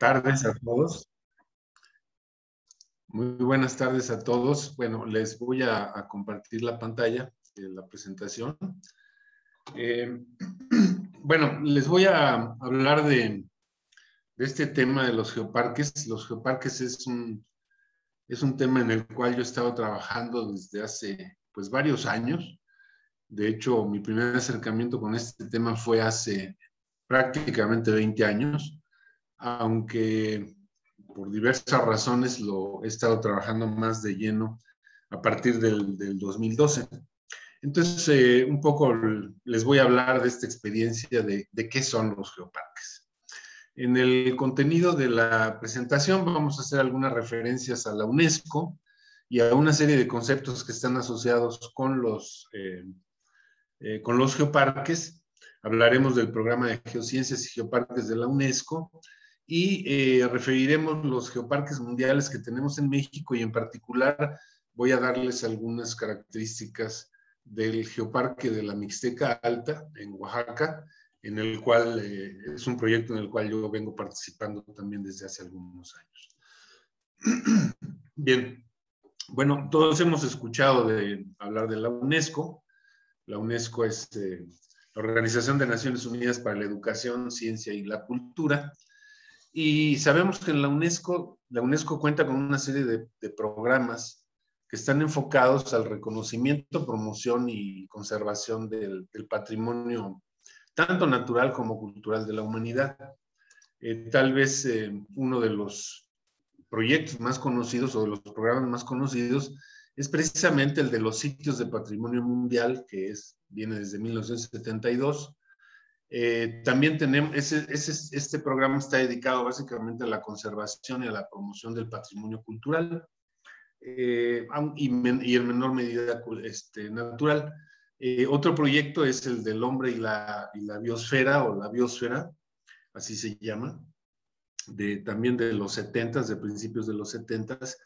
Tardes a todos. Muy buenas tardes a todos. Bueno, les voy a compartir la pantalla de la presentación. Bueno, les voy a hablar de este tema de los geoparques. Los geoparques es un tema en el cual yo he estado trabajando desde hace pues varios años. De hecho, mi primer acercamiento con este tema fue hace prácticamente 20 años, aunque por diversas razones lo he estado trabajando más de lleno a partir del 2012. Entonces, un poco les voy a hablar de esta experiencia de qué son los geoparques. En el contenido de la presentación vamos a hacer algunas referencias a la UNESCO y a una serie de conceptos que están asociados con los geoparques. Hablaremos del programa de geociencias y geoparques de la UNESCO y referiremos los geoparques mundiales que tenemos en México, y en particular voy a darles algunas características del geoparque de la Mixteca Alta en Oaxaca, en el cual es un proyecto en el cual yo vengo participando también desde hace algunos años. Bien, bueno, todos hemos escuchado hablar de la UNESCO. La UNESCO es la Organización de Naciones Unidas para la Educación, Ciencia y la Cultura. Y sabemos que en la UNESCO cuenta con una serie de programas que están enfocados al reconocimiento, promoción y conservación del patrimonio, tanto natural como cultural de la humanidad. Tal vez uno de los proyectos más conocidos o de los programas más conocidos es precisamente el de los sitios de patrimonio mundial, que viene desde 1972. También tenemos, este programa está dedicado básicamente a la conservación y a la promoción del patrimonio cultural, y en menor medida natural. Otro proyecto es el del hombre y la biosfera, o la biosfera, así se llama, también de los 70s, de principios de los 70s,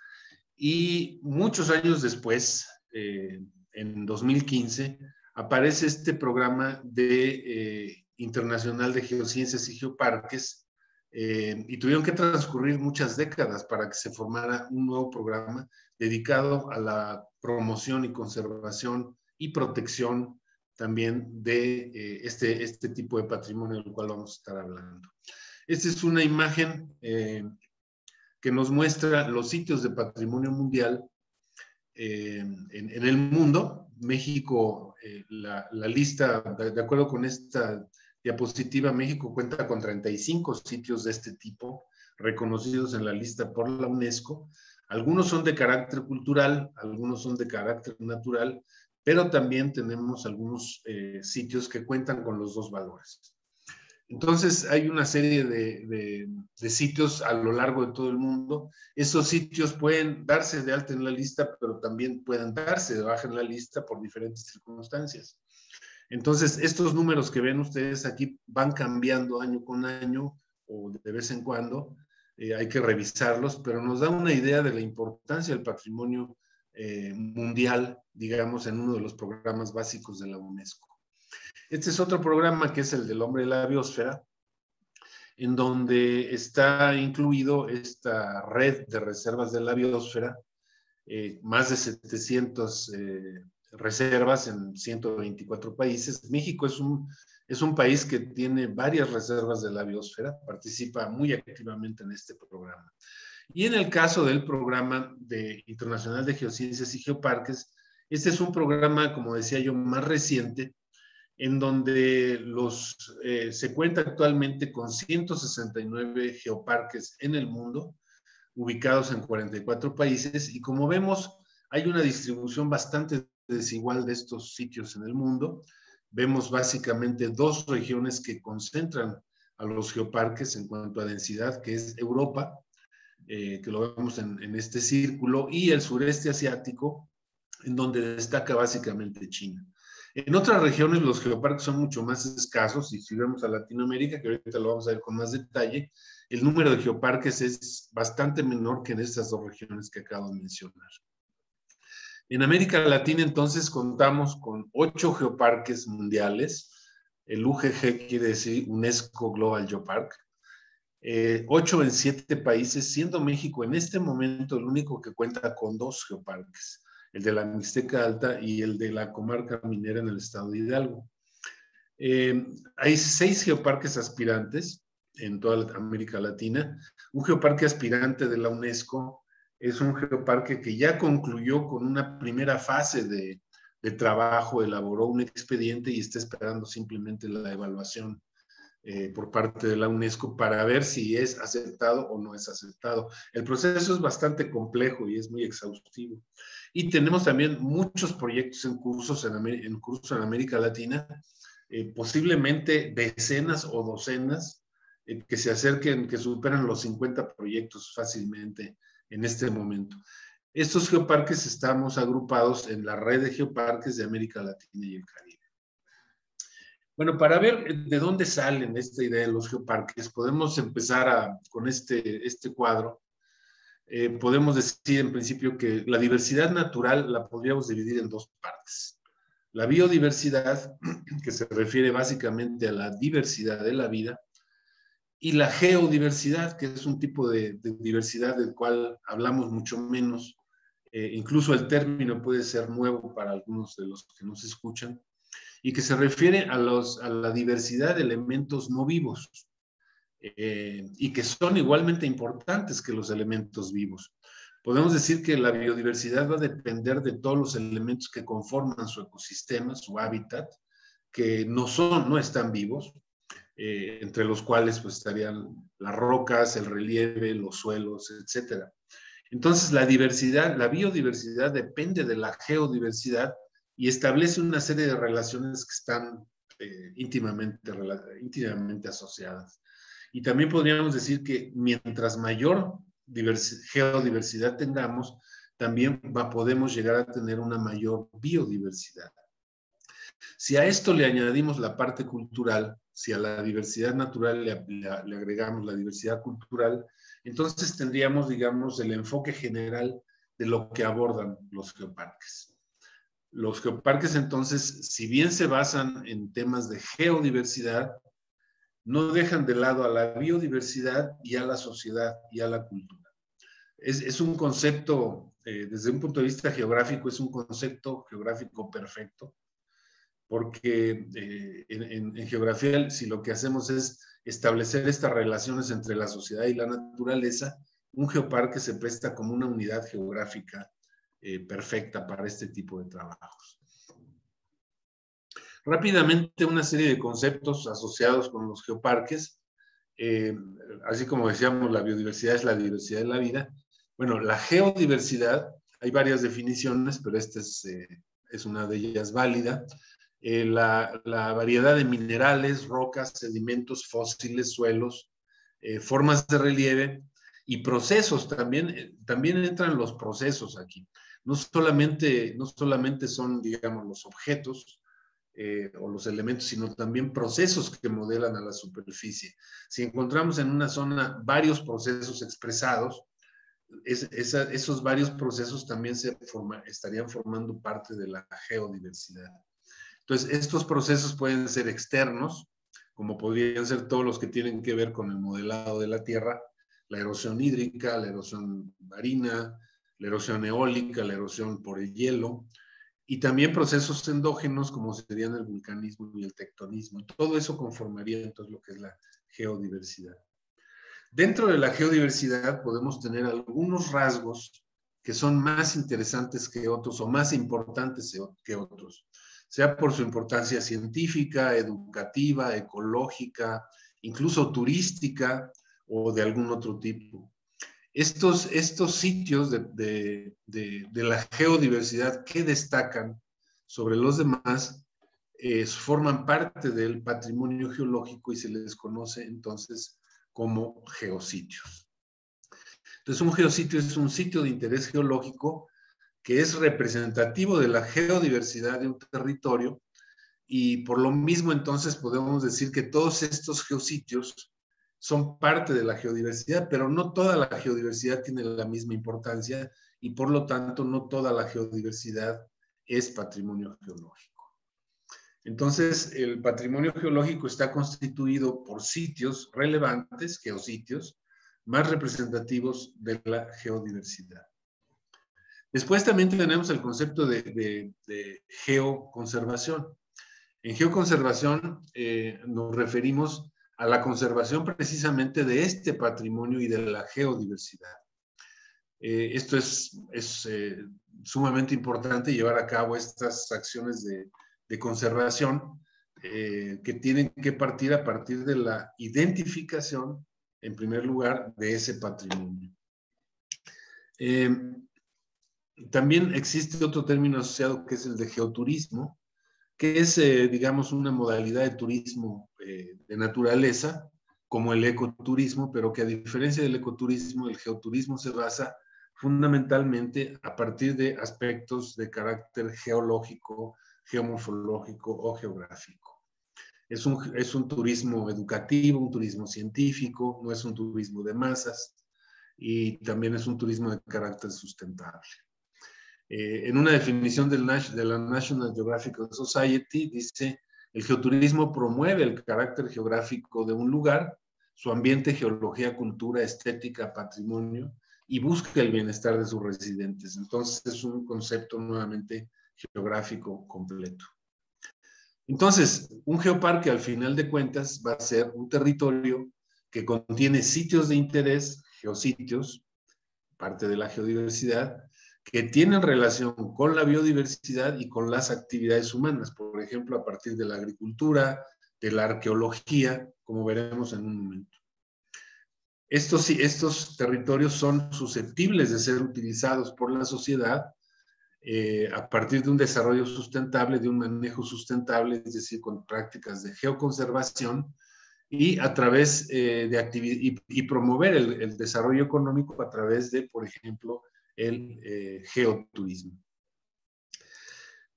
y muchos años después, en 2015, aparece este programa internacional de geociencias y geoparques, y tuvieron que transcurrir muchas décadas para que se formara un nuevo programa dedicado a la promoción y conservación y protección también de este tipo de patrimonio del cual vamos a estar hablando. Esta es una imagen que nos muestra los sitios de patrimonio mundial en el mundo. México, la lista, de acuerdo con esta diapositiva, México cuenta con 35 sitios de este tipo reconocidos en la lista por la UNESCO. Algunos son de carácter cultural, algunos son de carácter natural, pero también tenemos algunos sitios que cuentan con los dos valores. Entonces, hay una serie de sitios a lo largo de todo el mundo. Esos sitios pueden darse de alta en la lista, pero también pueden darse de baja en la lista por diferentes circunstancias. Entonces, estos números que ven ustedes aquí van cambiando año con año o de vez en cuando. Hay que revisarlos, pero nos da una idea de la importancia del patrimonio mundial, digamos, en uno de los programas básicos de la UNESCO. Este es otro programa que es el del hombre y la biosfera, en donde está incluido esta red de reservas de la biosfera, más de 700 reservas en 124 países. México es un país que tiene varias reservas de la biosfera, participa muy activamente en este programa. Y en el caso del programa internacional de geociencias y geoparques, este es un programa, como decía yo, más reciente, en donde se cuenta actualmente con 169 geoparques en el mundo, ubicados en 44 países, y como vemos, hay una distribución bastante desigual de estos sitios en el mundo. Vemos básicamente dos regiones que concentran a los geoparques en cuanto a densidad, que es Europa, que lo vemos en este círculo, y el sureste asiático, en donde destaca básicamente China. En otras regiones los geoparques son mucho más escasos, y si vemos a Latinoamérica, que ahorita lo vamos a ver con más detalle, el número de geoparques es bastante menor que en estas dos regiones que acabo de mencionar. En América Latina, entonces, contamos con 8 geoparques mundiales. El UGG quiere decir UNESCO Global Geopark. 8 en 7 países, siendo México en este momento el único que cuenta con 2 geoparques, el de la Mixteca Alta y el de la comarca minera en el estado de Hidalgo. Hay 6 geoparques aspirantes en toda América Latina. Un geoparque aspirante de la UNESCO es un geoparque que ya concluyó con una primera fase de trabajo, elaboró un expediente y está esperando simplemente la evaluación por parte de la UNESCO para ver si es aceptado o no es aceptado. El proceso es bastante complejo y es muy exhaustivo. Y tenemos también muchos proyectos en curso en América Latina, posiblemente decenas o docenas que se acerquen, que superan los 50 proyectos fácilmente en este momento. Estos geoparques estamos agrupados en la red de geoparques de América Latina y el Caribe. Bueno, para ver de dónde salen esta idea de los geoparques, podemos empezar con este cuadro. Podemos decir en principio que la diversidad natural la podríamos dividir en 2 partes. La biodiversidad, que se refiere básicamente a la diversidad de la vida, y la geodiversidad, que es un tipo de diversidad del cual hablamos mucho menos. Incluso el término puede ser nuevo para algunos de los que nos escuchan, y que se refiere a la diversidad de elementos no vivos, y que son igualmente importantes que los elementos vivos. Podemos decir que la biodiversidad va a depender de todos los elementos que conforman su ecosistema, su hábitat, que no están vivos, entre los cuales pues estarían las rocas, el relieve, los suelos, etc. Entonces la biodiversidad depende de la geodiversidad y establece una serie de relaciones que están íntimamente asociadas. Y también podríamos decir que mientras mayor geodiversidad tengamos, también podemos llegar a tener una mayor biodiversidad. Si a esto le añadimos la parte cultural, si a la diversidad natural le agregamos la diversidad cultural, entonces tendríamos, digamos, el enfoque general de lo que abordan los geoparques. Los geoparques, entonces, si bien se basan en temas de geodiversidad, no dejan de lado a la biodiversidad y a la sociedad y a la cultura. Es un concepto, desde un punto de vista geográfico, es un concepto geográfico perfecto, porque en geografía, si lo que hacemos es establecer estas relaciones entre la sociedad y la naturaleza, un geoparque se presta como una unidad geográfica perfecta para este tipo de trabajos. Rápidamente, una serie de conceptos asociados con los geoparques. Así como decíamos, la biodiversidad es la diversidad de la vida. Bueno, la geodiversidad, hay varias definiciones, pero esta es una de ellas válida. La variedad de minerales, rocas, sedimentos, fósiles, suelos, formas de relieve y procesos. También entran los procesos aquí. No solamente son, digamos, los objetos o los elementos, sino también procesos que modelan a la superficie. Si encontramos en una zona varios procesos expresados, esos varios procesos también estarían formando parte de la geodiversidad. Entonces, estos procesos pueden ser externos, como podrían ser todos los que tienen que ver con el modelado de la Tierra, la erosión hídrica, la erosión marina, la erosión eólica, la erosión por el hielo, y también procesos endógenos como serían el vulcanismo y el tectonismo. Todo eso conformaría entonces lo que es la geodiversidad. Dentro de la geodiversidad podemos tener algunos rasgos que son más interesantes que otros o más importantes que otros, sea por su importancia científica, educativa, ecológica, incluso turística o de algún otro tipo. Estos sitios de la geodiversidad que destacan sobre los demás forman parte del patrimonio geológico y se les conoce entonces como geositios. Entonces, un geositio es un sitio de interés geológico que es representativo de la geodiversidad de un territorio y por lo mismo entonces podemos decir que todos estos geositios son parte de la geodiversidad, pero no toda la geodiversidad tiene la misma importancia y por lo tanto no toda la geodiversidad es patrimonio geológico. Entonces, el patrimonio geológico está constituido por sitios relevantes, geositios, más representativos de la geodiversidad. Después también tenemos el concepto de geoconservación. En geoconservación nos referimos a la conservación precisamente de este patrimonio y de la geodiversidad. Esto es sumamente importante, llevar a cabo estas acciones de conservación que tienen que partir a partir de la identificación, en primer lugar, de ese patrimonio. También existe otro término asociado que es el de geoturismo, que es, digamos, una modalidad de turismo de naturaleza, como el ecoturismo, pero que a diferencia del ecoturismo, el geoturismo se basa fundamentalmente a partir de aspectos de carácter geológico, geomorfológico o geográfico. Es un turismo educativo, un turismo científico, no es un turismo de masas y también es un turismo de carácter sustentable. En una definición de la National Geographic Society dice: el geoturismo promueve el carácter geográfico de un lugar, su ambiente, geología, cultura, estética, patrimonio, y busca el bienestar de sus residentes. Entonces es un concepto nuevamente geográfico completo. Entonces, un geoparque al final de cuentas va a ser un territorio que contiene sitios de interés, geositios, parte de la geodiversidad, que tienen relación con la biodiversidad y con las actividades humanas, por ejemplo, a partir de la agricultura, de la arqueología, como veremos en un momento. Estos territorios son susceptibles de ser utilizados por la sociedad a partir de un desarrollo sustentable, de un manejo sustentable, es decir, con prácticas de geoconservación y a través y promover el desarrollo económico a través de, por ejemplo, el geoturismo.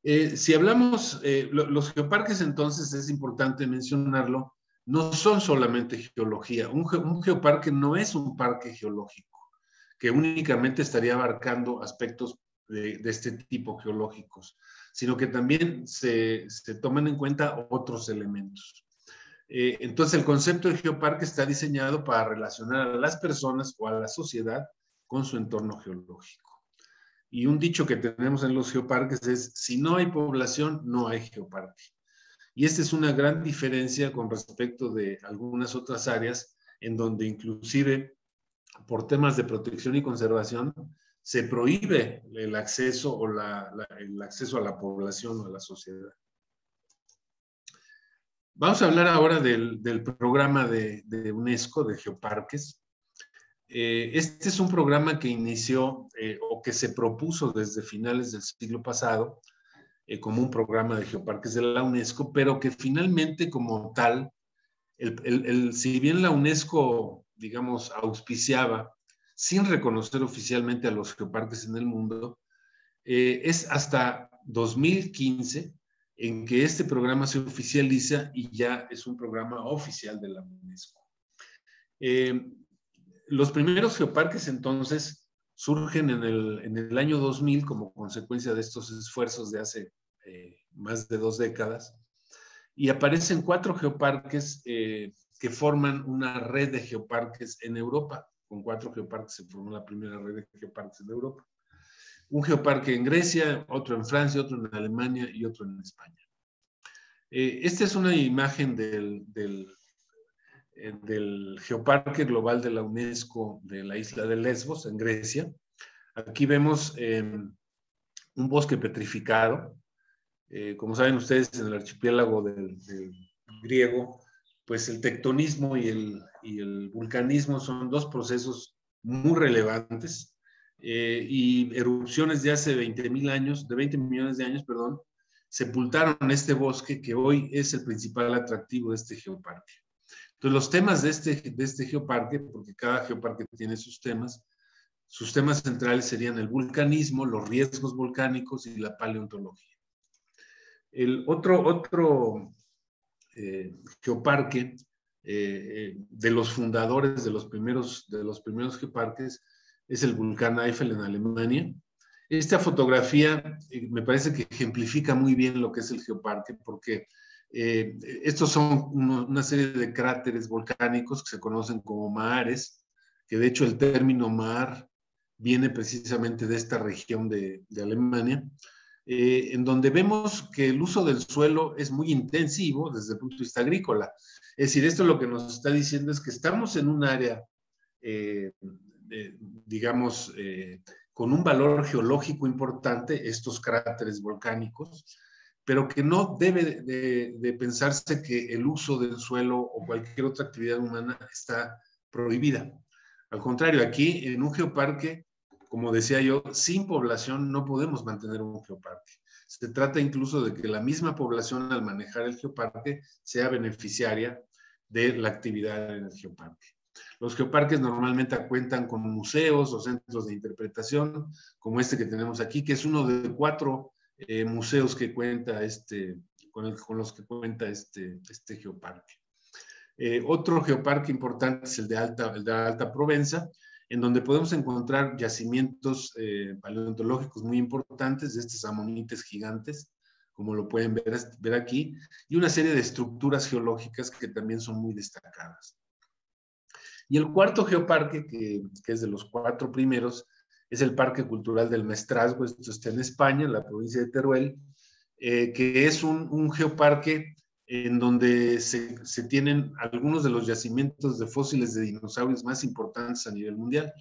Si hablamos, los geoparques, entonces es importante mencionarlo, no son solamente geología. Un geoparque no es un parque geológico, que únicamente estaría abarcando aspectos de este tipo geológicos, sino que también se toman en cuenta otros elementos. Entonces, el concepto de geoparque está diseñado para relacionar a las personas o a la sociedad con su entorno geológico. Y un dicho que tenemos en los geoparques es: si no hay población, no hay geoparque. Y esta es una gran diferencia con respecto de algunas otras áreas en donde inclusive por temas de protección y conservación se prohíbe el acceso o el acceso a la población o a la sociedad. Vamos a hablar ahora del programa de UNESCO de geoparques. Este es un programa que inició o que se propuso desde finales del siglo pasado como un programa de geoparques de la UNESCO, pero que finalmente como tal, si bien la UNESCO, digamos, auspiciaba sin reconocer oficialmente a los geoparques en el mundo, es hasta 2015 en que este programa se oficializa y ya es un programa oficial de la UNESCO. Los primeros geoparques entonces surgen en el año 2000 como consecuencia de estos esfuerzos de hace más de 2 décadas, y aparecen 4 geoparques que forman una red de geoparques en Europa. Con 4 geoparques se formó la primera red de geoparques en Europa. Un geoparque en Grecia, otro en Francia, otro en Alemania y otro en España. Esta es una imagen del Geoparque Global de la UNESCO de la isla de Lesbos, en Grecia. Aquí vemos un bosque petrificado. Como saben ustedes, en el archipiélago del griego, pues el tectonismo y el vulcanismo son 2 procesos muy relevantes y erupciones de hace 20 millones de años, perdón, sepultaron este bosque que hoy es el principal atractivo de este geoparque. Entonces, los temas de este geoparque, porque cada geoparque tiene sus temas centrales serían el vulcanismo, los riesgos volcánicos y la paleontología. El otro geoparque de los fundadores de los primeros geoparques es el volcán Eifel en Alemania. Esta fotografía me parece que ejemplifica muy bien lo que es el geoparque, porque estos son una serie de cráteres volcánicos que se conocen como mahares, que de hecho el término mahar viene precisamente de esta región de Alemania, en donde vemos que el uso del suelo es muy intensivo desde el punto de vista agrícola. Es decir, esto lo que nos está diciendo es que estamos en un área, digamos, con un valor geológico importante, estos cráteres volcánicos, pero que no debe de pensarse que el uso del suelo o cualquier otra actividad humana está prohibida. Al contrario, aquí en un geoparque, como decía yo, sin población no podemos mantener un geoparque. Se trata incluso de que la misma población al manejar el geoparque sea beneficiaria de la actividad en el geoparque. Los geoparques normalmente cuentan con museos o centros de interpretación, como este que tenemos aquí, que es uno de 4 museos que cuenta con los que cuenta este geoparque. Otro geoparque importante es el de Alta Provenza, en donde podemos encontrar yacimientos paleontológicos muy importantes de estos amonites gigantes, como lo pueden ver aquí, y una serie de estructuras geológicas que también son muy destacadas. Y el cuarto geoparque, que es de los 4 primeros, es el Parque Cultural del Maestrazgo. Esto está en España, en la provincia de Teruel, que es un geoparque en donde se tienen algunos de los yacimientos de fósiles de dinosaurios más importantes a nivel mundial.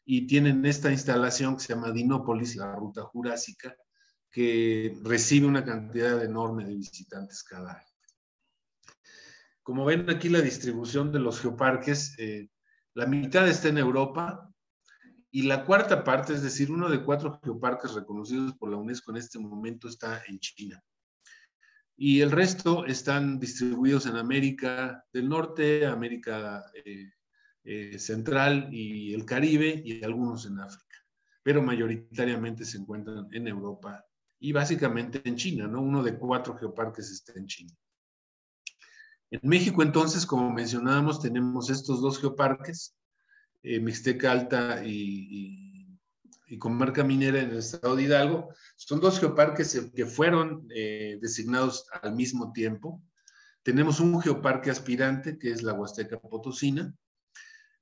Y tienen esta instalación que se llama Dinópolis, la ruta jurásica, que recibe una cantidad enorme de visitantes cada año. Como ven aquí la distribución de los geoparques, la mitad está en Europa y la cuarta parte, es decir, uno de 4 geoparques reconocidos por la UNESCO en este momento está en China. Y el resto están distribuidos en América del Norte, América Central y el Caribe y algunos en África. Pero mayoritariamente se encuentran en Europa y básicamente en China, ¿no? Uno de 4 geoparques está en China. En México, entonces, como mencionábamos, tenemos estos 2 geoparques, Mixteca Alta y Comarca Minera en el estado de Hidalgo. Son 2 geoparques que fueron designados al mismo tiempo. Tenemos un geoparque aspirante, que es la Huasteca Potosina,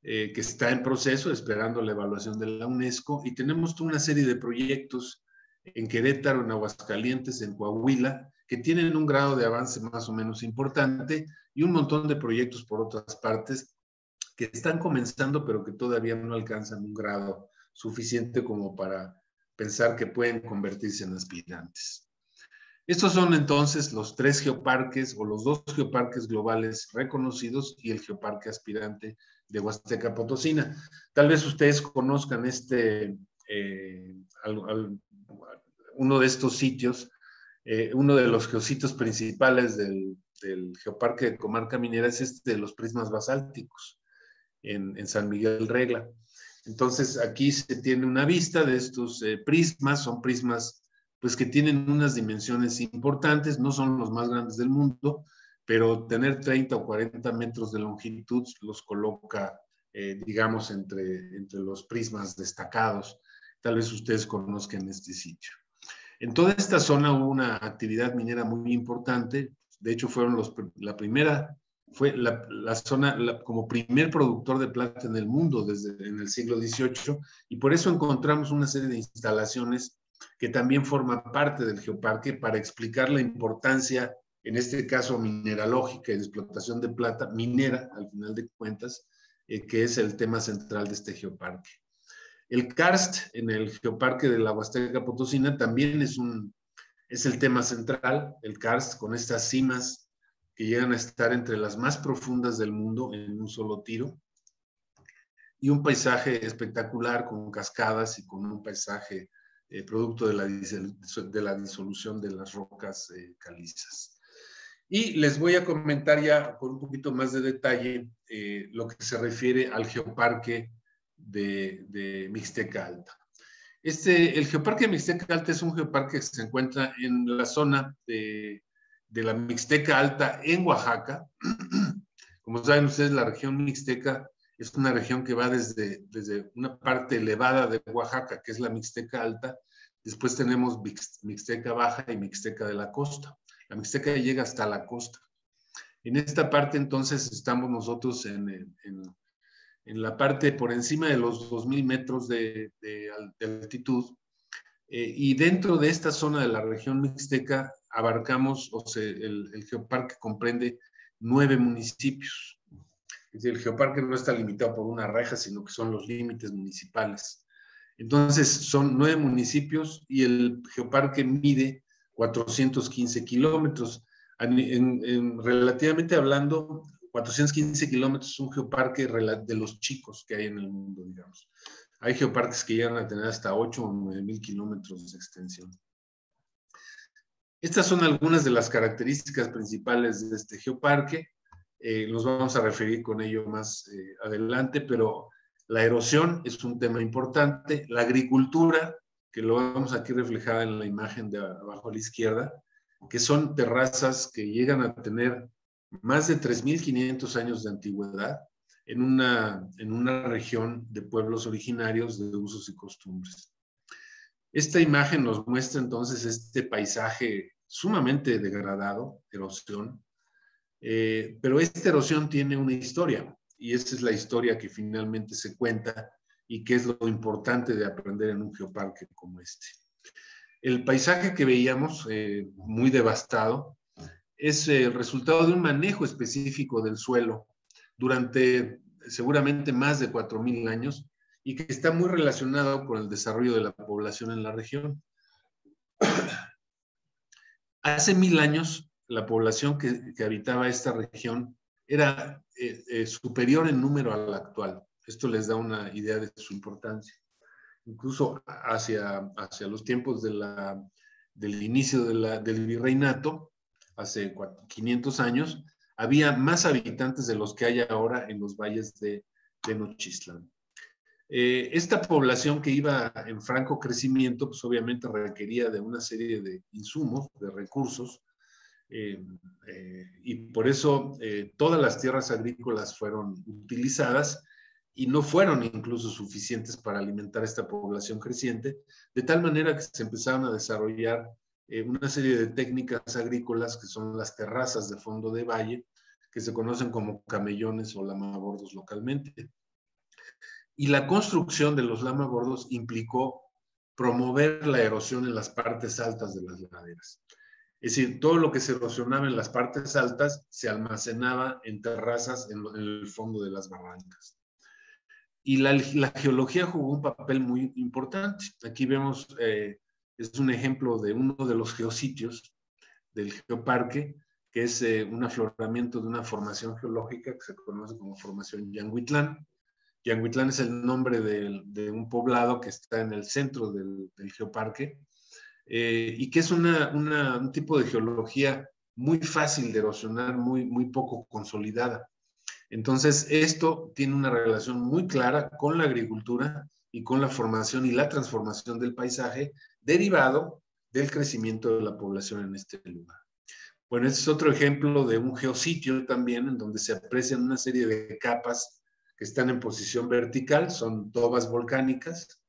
que está en proceso, esperando la evaluación de la UNESCO, y tenemos una serie de proyectos en Querétaro, en Aguascalientes, en Coahuila, que tienen un grado de avance más o menos importante, y un montón de proyectos por otras partes que están comenzando, pero que todavía no alcanzan un grado suficiente como para pensar que pueden convertirse en aspirantes. Estos son entonces los 3 geoparques o los 2 geoparques globales reconocidos y el geoparque aspirante de Huasteca Potosina. Tal vez ustedes conozcan uno de estos sitios, uno de los geositios principales del geoparque de Comarca Minera es de los prismas basálticos en San Miguel Regla. Entonces aquí se tiene una vista de estos prismas, son prismas pues que tienen unas dimensiones importantes, no son los más grandes del mundo, pero tener 30 o 40 metros de longitud los coloca, digamos, entre los prismas destacados. Tal vez ustedes conozcan este sitio. En toda esta zona hubo una actividad minera muy importante, de hecho fueron la primera, fue la zona como primer productor de plata en el mundo en el siglo XVIII, y por eso encontramos una serie de instalaciones que también forman parte del geoparque para explicar la importancia, en este caso mineralógica y de explotación de plata, minera al final de cuentas, que es el tema central de este geoparque. El karst en el geoparque de la Huasteca Potosina también es el tema central, el karst con estas cimas que llegan a estar entre las más profundas del mundo en un solo tiro, y un paisaje espectacular con cascadas y con un paisaje producto de la disolución de las rocas calizas. Y les voy a comentar ya con un poquito más de detalle lo que se refiere al geoparque de Mixteca Alta. El geoparque de Mixteca Alta es un geoparque que se encuentra en la zona de la Mixteca Alta en Oaxaca. Como saben ustedes, la región mixteca Es una región que va desde una parte elevada de Oaxaca, que es la Mixteca Alta. Después tenemos Mixteca Baja y Mixteca de la Costa. La Mixteca llega hasta la costa. En esta parte, entonces, estamos nosotros en la parte por encima de los 2,000 metros de altitud. Y dentro de esta zona de la región Mixteca abarcamos, o sea, el geoparque comprende 9 municipios. Es decir, el geoparque no está limitado por una reja, sino que son los límites municipales. Entonces, son 9 municipios y el geoparque mide 415 kilómetros. Relativamente hablando, 415 kilómetros es un geoparque de los chicos que hay en el mundo, digamos. Hay geoparques que llegan a tener hasta 8 o 9 mil kilómetros de extensión. Estas son algunas de las características principales de este geoparque. Nos vamos a referir con ello más adelante, pero la erosión es un tema importante. La agricultura, que lo vemos aquí reflejada en la imagen de abajo a la izquierda, que son terrazas que llegan a tener más de 3,500 años de antigüedad en una región de pueblos originarios de usos y costumbres. Esta imagen nos muestra entonces este paisaje sumamente degradado, erosión, pero esta erosión tiene una historia, y esa es la historia que finalmente se cuenta y que es lo importante de aprender en un geoparque como este. El paisaje que veíamos, muy devastado, es el resultado de un manejo específico del suelo durante seguramente más de 4,000 años y que está muy relacionado con el desarrollo de la población en la región. Hace 1,000 años, la población que habitaba esta región era superior en número a la actual. Esto les da una idea de su importancia. Incluso hacia los tiempos del inicio del virreinato, hace 500 años, había más habitantes de los que hay ahora en los valles de Tenochtitlan. Esta población que iba en franco crecimiento, pues obviamente requería de una serie de insumos, de recursos, y por eso todas las tierras agrícolas fueron utilizadas y no fueron incluso suficientes para alimentar esta población creciente, de tal manera que se empezaron a desarrollar una serie de técnicas agrícolas que son las terrazas de fondo de valle, que se conocen como camellones o lamabordos localmente. Y la construcción de los lamabordos implicó promover la erosión en las partes altas de las laderas. Es decir, todo lo que se erosionaba en las partes altas se almacenaba en terrazas en el fondo de las barrancas. Y la geología jugó un papel muy importante. Aquí vemos, es un ejemplo de uno de los geositios del geoparque, que es un afloramiento de una formación geológica que se conoce como formación Yanguitlán. Yanguitlán es el nombre de un poblado que está en el centro del geoparque, y que es un tipo de geología muy fácil de erosionar, muy poco consolidada. Entonces, esto tiene una relación muy clara con la agricultura y con la formación y la transformación del paisaje derivado del crecimiento de la población en este lugar. Bueno, este es otro ejemplo de un geositio también, en donde se aprecian una serie de capas que están en posición vertical, son tobas volcánicas,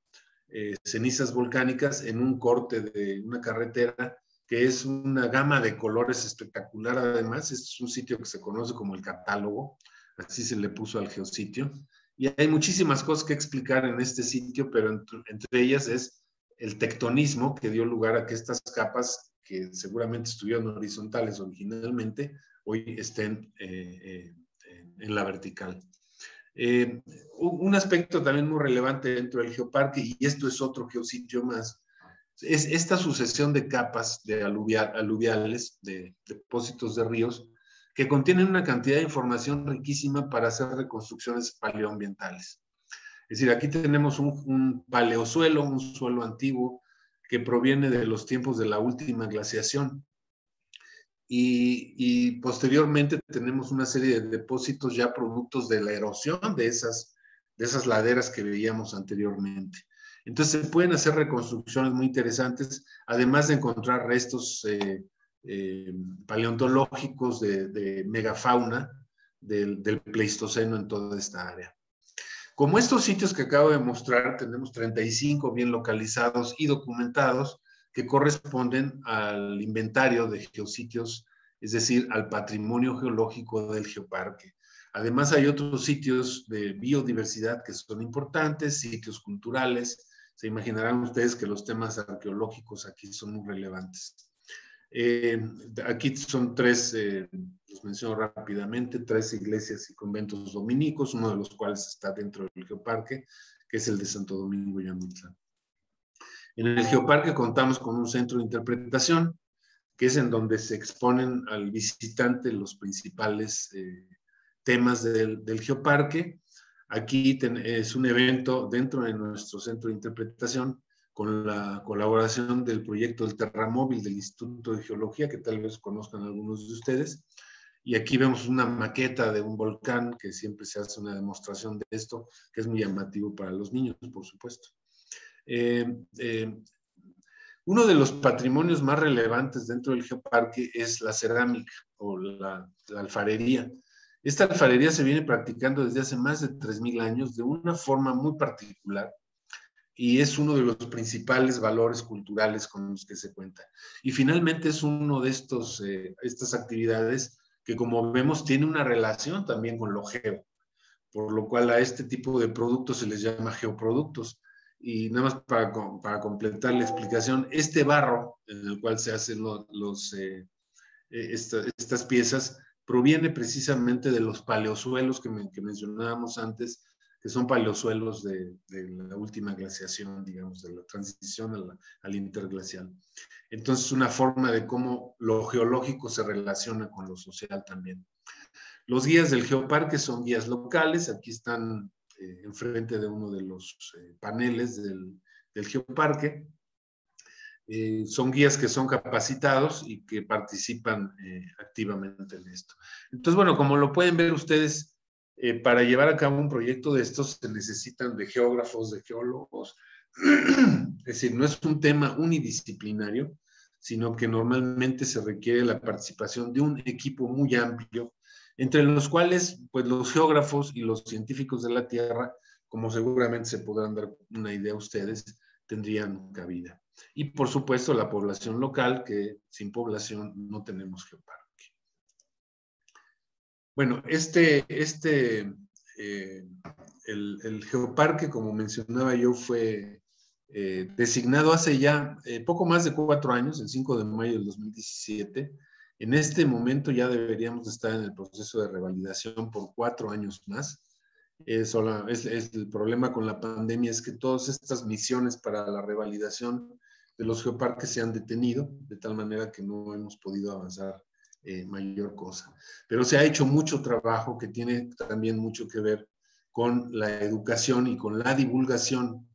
cenizas volcánicas en un corte de una carretera que es una gama de colores espectacular. Además, este es un sitio que se conoce como el Catálogo, así se le puso al geositio, y hay muchísimas cosas que explicar en este sitio, pero entre ellas es el tectonismo que dio lugar a que estas capas, que seguramente estuvieron horizontales originalmente, hoy estén en la vertical. Un aspecto también muy relevante dentro del geoparque, y esto es otro geositio más, es esta sucesión de capas de aluviales, de depósitos de ríos, que contienen una cantidad de información riquísima para hacer reconstrucciones paleoambientales. Es decir, aquí tenemos un paleosuelo, un suelo antiguo que proviene de los tiempos de la última glaciación. Y posteriormente tenemos una serie de depósitos ya productos de la erosión de esas laderas que veíamos anteriormente. Entonces se pueden hacer reconstrucciones muy interesantes, además de encontrar restos paleontológicos de megafauna del Pleistoceno en toda esta área. Como estos sitios que acabo de mostrar, tenemos 35 bien localizados y documentados que corresponden al inventario de geositios, es decir, al patrimonio geológico del geoparque. Además, hay otros sitios de biodiversidad que son importantes, sitios culturales. Se imaginarán ustedes que los temas arqueológicos aquí son muy relevantes. Aquí son tres, los menciono rápidamente, tres iglesias y conventos dominicos, uno de los cuales está dentro del geoparque, que es el de Santo Domingo Yamutla. En el geoparque contamos con un centro de interpretación, que es en donde se exponen al visitante los principales temas del geoparque. Aquí es un evento dentro de nuestro centro de interpretación con la colaboración del proyecto del Terramóvil del Instituto de Geología, que tal vez conozcan algunos de ustedes. Y aquí vemos una maqueta de un volcán, que siempre se hace una demostración de esto, que es muy llamativo para los niños, por supuesto. Uno de los patrimonios más relevantes dentro del geoparque es la cerámica o la alfarería. Esta alfarería se viene practicando desde hace más de 3,000 años de una forma muy particular y es uno de los principales valores culturales con los que se cuenta. Y finalmente es uno de estas actividades que, como vemos, tiene una relación también con lo geo, por lo cual a este tipo de productos se les llama geoproductos. Y nada más para completar la explicación, este barro en el cual se hacen estas piezas proviene precisamente de los paleosuelos que mencionábamos antes, que son paleosuelos de la última glaciación, digamos, de la transición al interglacial. Entonces, una forma de cómo lo geológico se relaciona con lo social también. Los guías del geoparque son guías locales, aquí están enfrente de uno de los paneles del geoparque. Son guías que son capacitados y que participan activamente en esto. Entonces, bueno, como lo pueden ver ustedes, para llevar a cabo un proyecto de estos se necesitan de geógrafos, de geólogos. Es decir, no es un tema unidisciplinario, sino que normalmente se requiere la participación de un equipo muy amplio, entre los cuales, pues, los geógrafos y los científicos de la Tierra, como seguramente se podrán dar una idea ustedes, tendrían cabida. Y por supuesto la población local, que sin población no tenemos geoparque. Bueno, el geoparque, como mencionaba yo, fue designado hace ya poco más de 4 años, el 5 de mayo del 2017. En este momento ya deberíamos estar en el proceso de revalidación por 4 años más. El problema con la pandemia es que todas estas misiones para la revalidación de los geoparques se han detenido, de tal manera que no hemos podido avanzar mayor cosa. Pero se ha hecho mucho trabajo que tiene también mucho que ver con la educación y con la divulgación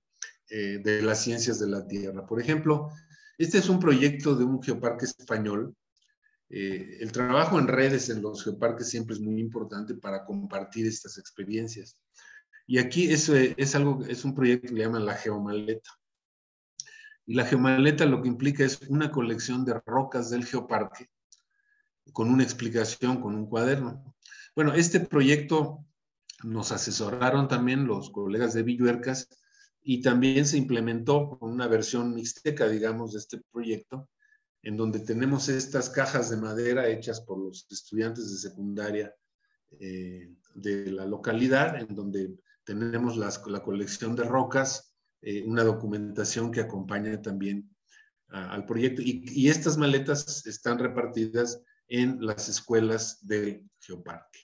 de las ciencias de la Tierra. Por ejemplo, este es un proyecto de un geoparque español. El trabajo en redes en los geoparques siempre es muy importante para compartir estas experiencias. Y aquí es un proyecto que le llaman la geomaleta. Y la geomaleta lo que implica es una colección de rocas del geoparque con una explicación, con un cuaderno. Bueno, este proyecto nos asesoraron también los colegas de Villuercas y también se implementó con una versión mixteca, digamos, de este proyecto, en donde tenemos estas cajas de madera hechas por los estudiantes de secundaria de la localidad, en donde tenemos la colección de rocas, una documentación que acompaña también al proyecto. Y estas maletas están repartidas en las escuelas del geoparque.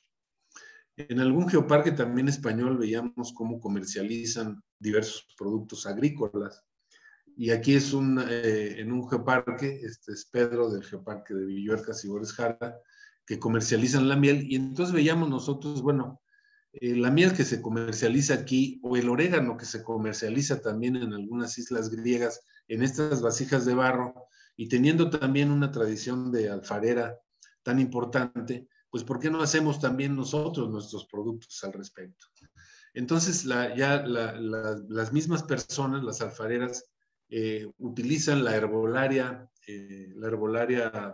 En algún geoparque también español veíamos cómo comercializan diversos productos agrícolas. Y aquí es en un geoparque, este es Pedro del geoparque de Villuercas y Boris Jara, que comercializan la miel. Y entonces veíamos nosotros, bueno, la miel que se comercializa aquí o el orégano que se comercializa también en algunas islas griegas en estas vasijas de barro y teniendo también una tradición de alfarera tan importante, pues ¿por qué no hacemos también nosotros nuestros productos al respecto? Entonces las mismas personas, las alfareras, utilizan la herbolaria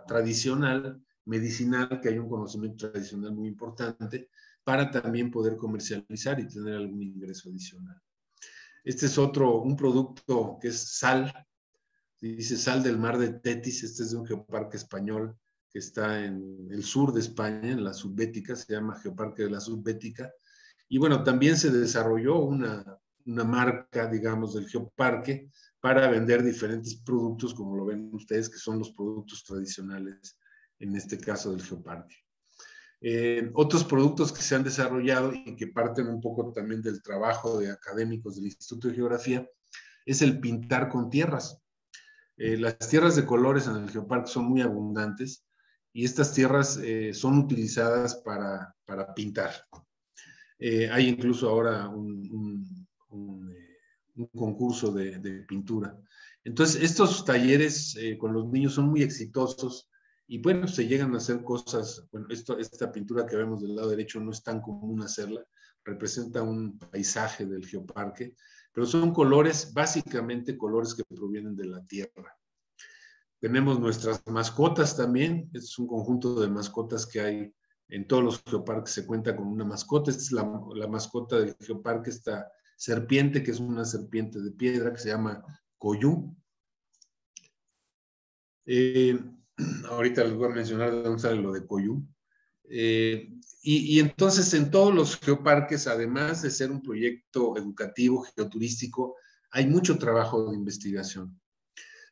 tradicional, medicinal, que hay un conocimiento tradicional muy importante, para también poder comercializar y tener algún ingreso adicional. Este es un producto que es sal, dice sal del mar de Tetis. Este es de un geoparque español que está en el sur de España, en la Subbética, se llama Geoparque de la Subbética. Y bueno, también se desarrolló una marca, digamos, del geoparque para vender diferentes productos, como lo ven ustedes, que son los productos tradicionales, en este caso del geoparque. Otros productos que se han desarrollado y que parten un poco también del trabajo de académicos del Instituto de Geografía es el pintar con tierras. Las tierras de colores en el geoparque son muy abundantes y estas tierras son utilizadas para pintar. Hay incluso ahora un concurso de pintura. Entonces, estos talleres con los niños son muy exitosos y bueno, se llegan a hacer cosas. Bueno, esta pintura que vemos del lado derecho no es tan común hacerla, representa un paisaje del geoparque, pero son colores, básicamente colores que provienen de la tierra. Tenemos nuestras mascotas también, es un conjunto de mascotas que hay en todos los geoparques, se cuenta con una mascota. Esta es la mascota del geoparque, esta serpiente, que es una serpiente de piedra que se llama coyú. Ahorita les voy a mencionar de dónde sale lo de coyú. Y entonces en todos los geoparques, además de ser un proyecto educativo, geoturístico, hay mucho trabajo de investigación.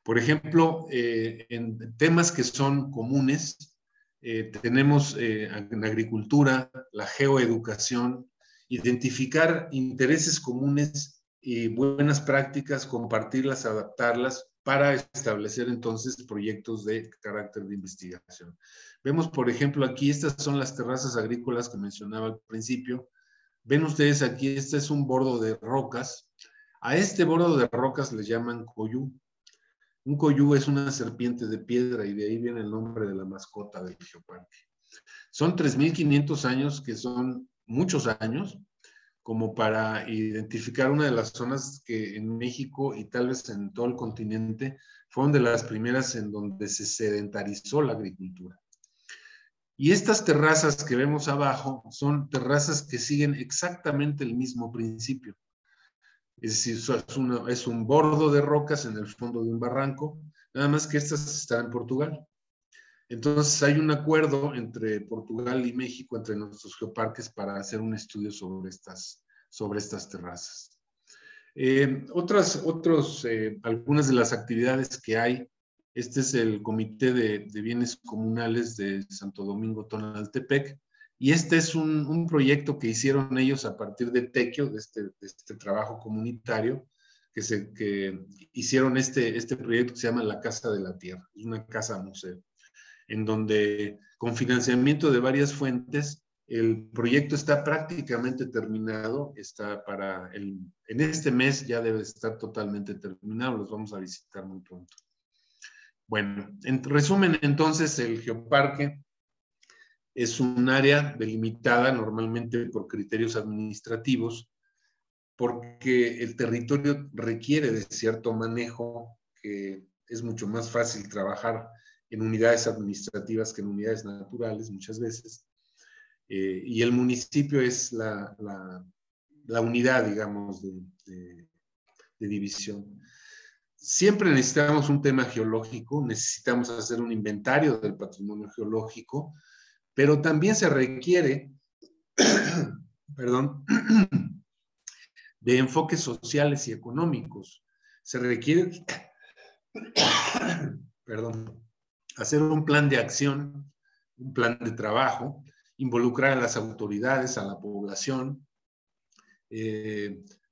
Por ejemplo, en temas que son comunes, tenemos en agricultura, la geoeducación, identificar intereses comunes y buenas prácticas, compartirlas, adaptarlas para establecer entonces proyectos de carácter de investigación. Vemos, por ejemplo, aquí estas son las terrazas agrícolas que mencionaba al principio. Ven ustedes aquí, este es un bordo de rocas. A este bordo de rocas le llaman coyú. Un coyú es una serpiente de piedra y de ahí viene el nombre de la mascota del geoparque. Son 3.500 años, que son muchos años, como para identificar una de las zonas que en México y tal vez en todo el continente fueron de las primeras en donde se sedentarizó la agricultura. Y estas terrazas que vemos abajo son terrazas que siguen exactamente el mismo principio. Es decir, es un bordo de rocas en el fondo de un barranco, nada más que estas están en Portugal. Entonces hay un acuerdo entre Portugal y México, entre nuestros geoparques, para hacer un estudio sobre estas terrazas. Algunas de las actividades que hay, este es el Comité de Bienes Comunales de Santo Domingo Tonaltepec, y este es un proyecto que hicieron ellos a partir de Tequio, de este trabajo comunitario, que hicieron este proyecto que se llama La Casa de la Tierra, es una casa museo, en donde con financiamiento de varias fuentes, el proyecto está prácticamente terminado, en este mes ya debe estar totalmente terminado, los vamos a visitar muy pronto. Bueno, en resumen, entonces, el geoparque es un área delimitada normalmente por criterios administrativos, porque el territorio requiere de cierto manejo, que es mucho más fácil trabajar en unidades administrativas que en unidades naturales muchas veces, y el municipio es la unidad, digamos, de división. Siempre necesitamos un tema geológico, necesitamos hacer un inventario del patrimonio geológico, pero también se requiere, perdón, de enfoques sociales y económicos. Se requiere, perdón, hacer un plan de acción, un plan de trabajo, involucrar a las autoridades, a la población,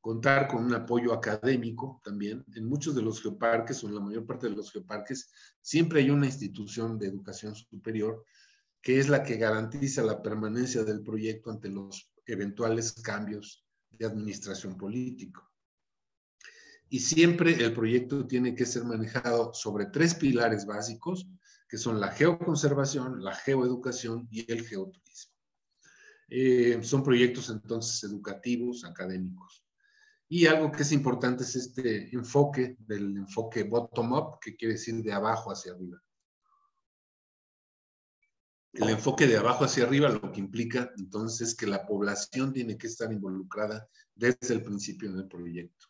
contar con un apoyo académico también. En muchos de los geoparques, o en la mayor parte de los geoparques, siempre hay una institución de educación superior que es la que garantiza la permanencia del proyecto ante los eventuales cambios de administración política. Y siempre el proyecto tiene que ser manejado sobre 3 pilares básicos, que son la geoconservación, la geoeducación y el geoturismo. Son proyectos entonces educativos, académicos. Y algo que es importante es este enfoque, del enfoque bottom-up, que quiere decir de abajo hacia arriba. el enfoque de abajo hacia arriba lo que implica entonces que la población tiene que estar involucrada desde el principio en el proyecto.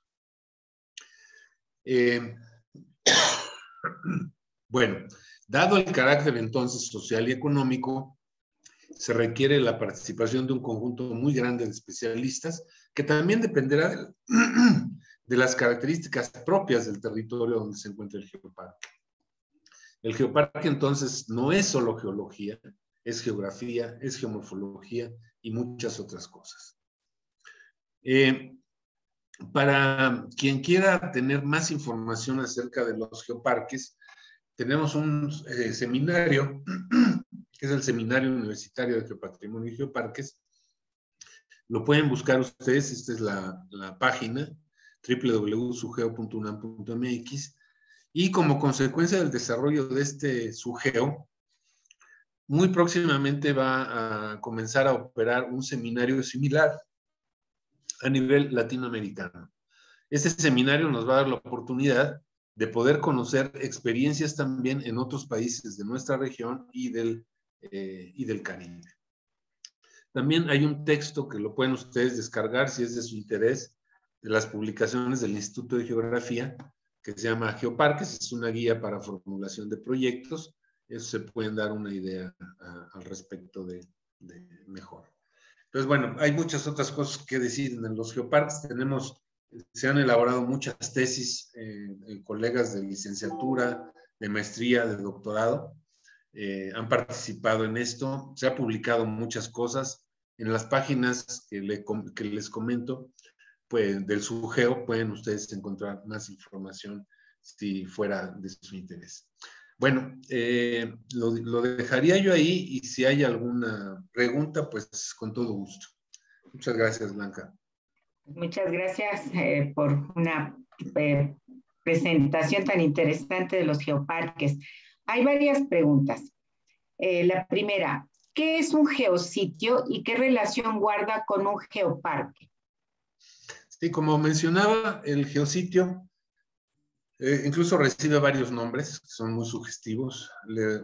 Bueno, dado el carácter entonces social y económico, se requiere la participación de un conjunto muy grande de especialistas que también dependerá de las características propias del territorio donde se encuentra el geoparque. El geoparque entonces no es solo geología, es geografía, es geomorfología y muchas otras cosas. Para quien quiera tener más información acerca de los geoparques, tenemos un seminario, que es el Seminario Universitario de Geopatrimonio y Geoparques. Lo pueden buscar ustedes, esta es la página, www.sugeo.unam.mx, y como consecuencia del desarrollo de este Sugeo, muy próximamente va a comenzar a operar un seminario similar a nivel latinoamericano. Este seminario nos va a dar la oportunidad de poder conocer experiencias también en otros países de nuestra región y del Caribe. También hay un texto que lo pueden ustedes descargar si es de su interés, de las publicaciones del Instituto de Geografía, que se llama Geoparques, es una guía para formulación de proyectos. Eso se pueden dar una idea al respecto de mejor. Entonces, bueno, hay muchas otras cosas que decir en los geoparques. Se han elaborado muchas tesis, colegas de licenciatura, de maestría, de doctorado, han participado en esto, se ha publicado muchas cosas. En las páginas que les comento, pues, del Sugeo, pueden ustedes encontrar más información si fuera de su interés. Bueno, lo dejaría yo ahí y si hay alguna pregunta, pues con todo gusto. Muchas gracias, Blanca. Muchas gracias por una presentación tan interesante de los geoparques. Hay varias preguntas. La primera, ¿qué es un geositio y qué relación guarda con un geoparque? Sí, como mencionaba, el geositio incluso recibe varios nombres, que son muy sugestivos.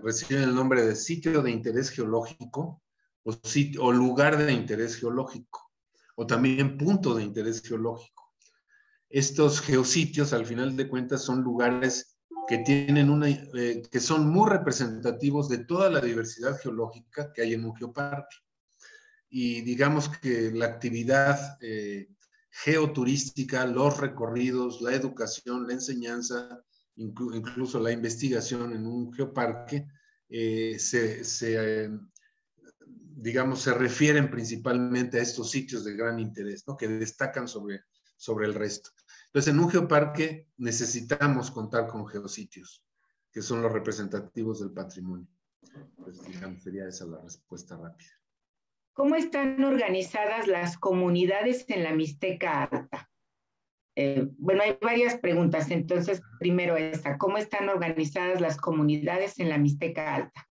Recibe el nombre de sitio de interés geológico o lugar de interés geológico, o también punto de interés geológico. Estos geositios, al final de cuentas, son lugares que tienen que son muy representativos de toda la diversidad geológica que hay en un geoparque. Y digamos que la actividad geoturística, los recorridos, la educación, la enseñanza, incluso la investigación en un geoparque, digamos, se refieren principalmente a estos sitios de gran interés, ¿no? Que destacan sobre el resto. Entonces, en un geoparque necesitamos contar con geositios, que son los representativos del patrimonio. Pues, digamos, sería esa la respuesta rápida. ¿Cómo están organizadas las comunidades en la Mixteca Alta? Bueno, hay varias preguntas, entonces primero esta, ¿cómo están organizadas las comunidades en la Mixteca Alta?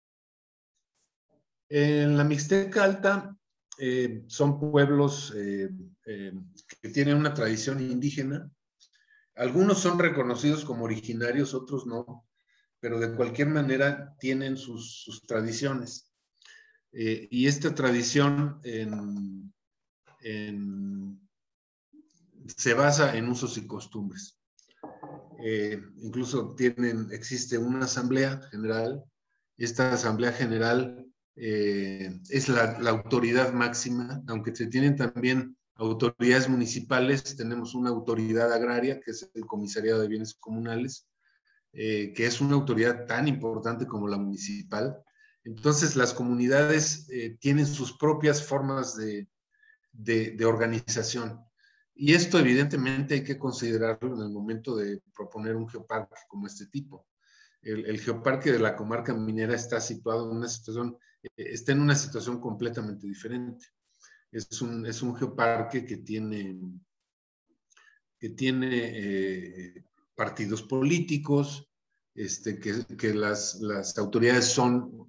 En la Mixteca Alta son pueblos que tienen una tradición indígena. Algunos son reconocidos como originarios, otros no, pero de cualquier manera tienen sus tradiciones. Y esta tradición se basa en usos y costumbres. Incluso existe una asamblea general. Esta asamblea general es la autoridad máxima, aunque se tienen también autoridades municipales. Tenemos una autoridad agraria, que es el Comisariado de Bienes Comunales, que es una autoridad tan importante como la municipal. Entonces, las comunidades tienen sus propias formas de organización. Y esto, evidentemente, hay que considerarlo en el momento de proponer un geoparque como este tipo. El geoparque de la comarca minera está situado en una situación completamente diferente. Es un geoparque que tiene partidos políticos, que las autoridades son